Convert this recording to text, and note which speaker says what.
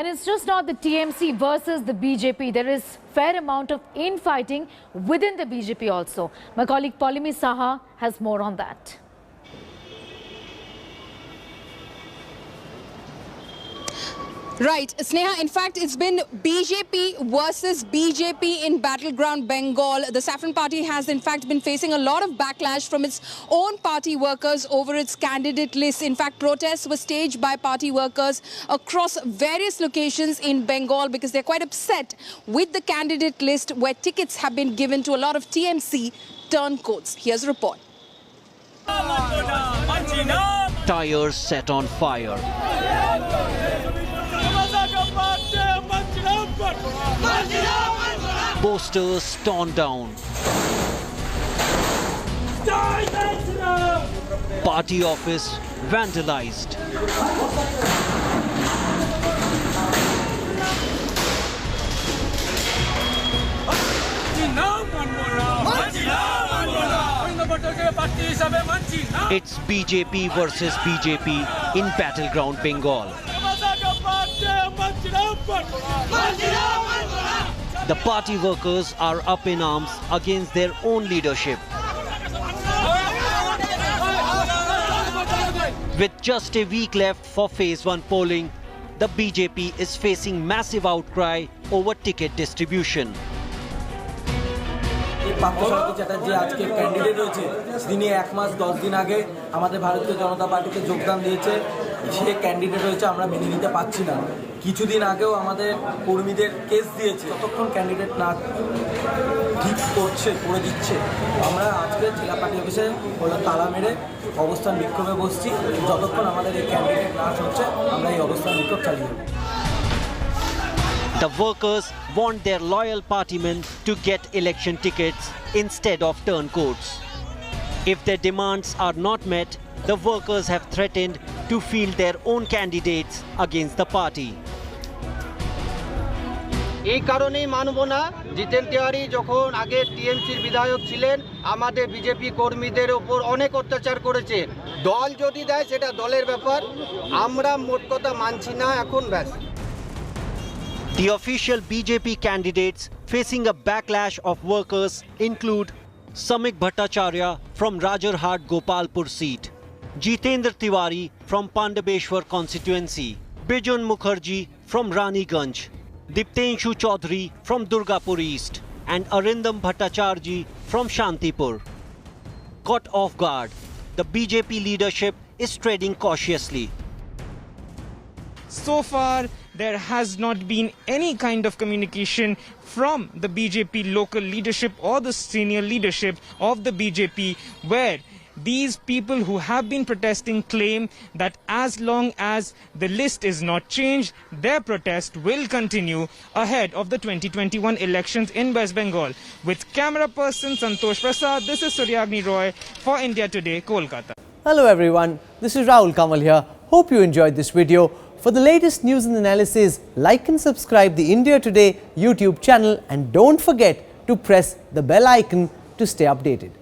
Speaker 1: And it's just not the TMC versus the BJP. There is fair amount of infighting within the BJP also. My colleague Poulami Saha has more on that.
Speaker 2: Right, Sneha, in fact, it's been BJP versus BJP in battleground Bengal. The Saffron Party has, in fact, been facing a lot of backlash from its own party workers over its candidate list. In fact, protests were staged by party workers across various locations in Bengal because they're quite upset with the candidate list where tickets have been given to a lot of TMC turncoats. Here's a report.
Speaker 3: Tires set on fire. Posters torn down. Party office vandalized. It's BJP versus BJP in battleground Bengal. The party workers are up in arms against their own leadership. With just a week left for phase 1 polling, the BJP is facing massive outcry over ticket distribution.
Speaker 4: Parthasarathi Chatterjee আজকে candidate হয়েছে, তিনি 1 মাস 10 দিন আগে আমাদের ভারতীয় জনতা পার্টিতে যোগদান দিয়েছে। সে ক্যান্ডিডেট হয়েছে, আমরা মেনে নিতে পারছি না। কিছুদিন আগেও আমাদের কর্মীদের কেস দিয়েছে। যতক্ষণ ক্যান্ডিডেট না ঠিক করে দিচ্ছে, আমরা আজকে জেলা পার্টি অফিসে তালা মেরে অবস্থান বিক্ষোভে বসছি। যতক্ষণ আমাদের এই ক্যান্ডিডেট না হচ্ছে, আমরা এই অবস্থান বিক্ষোভ চালিয়ে যাব।
Speaker 3: The workers want their loyal partymen to get election tickets instead of turncoats. If their demands are not met, the workers have threatened to field their own candidates against the party.
Speaker 5: এই কারণেই মানব না, জিতেন তিওয়ারি যখন আগে টিএমসির বিধায়ক ছিলেন আমাদের BJP কর্মীদের উপর অনেক অত্যাচার করেছে। দল যদি দেয় সেটা দলের ব্যাপার, আমরা মোট কথা মানছি না এখন ব্যাস।
Speaker 3: The official BJP candidates facing a backlash of workers include Samik Bhattacharya from Rajarhat Gopalpur seat, Jitendra Tiwari from Pandabeshwar constituency, Bijun Mukherjee from Raniganj, Diptenshu Chaudhary from Durgapur East, and Arindam Bhattacharjee from Shantipur. Caught off guard, the BJP leadership is treading cautiously.
Speaker 6: So far, there has not been any kind of communication from the BJP local leadership or the senior leadership of the BJP, where these people who have been protesting claim that as long as the list is not changed, their protest will continue ahead of the 2021 elections in West Bengal. With camera person Santosh Prasad, this is Suryagni Roy for India Today, Kolkata.
Speaker 7: Hello everyone, this is Rahul Kamal here. Hope you enjoyed this video. For the latest news and analysis, like and subscribe the India Today YouTube channel and don't forget to press the bell icon to stay updated.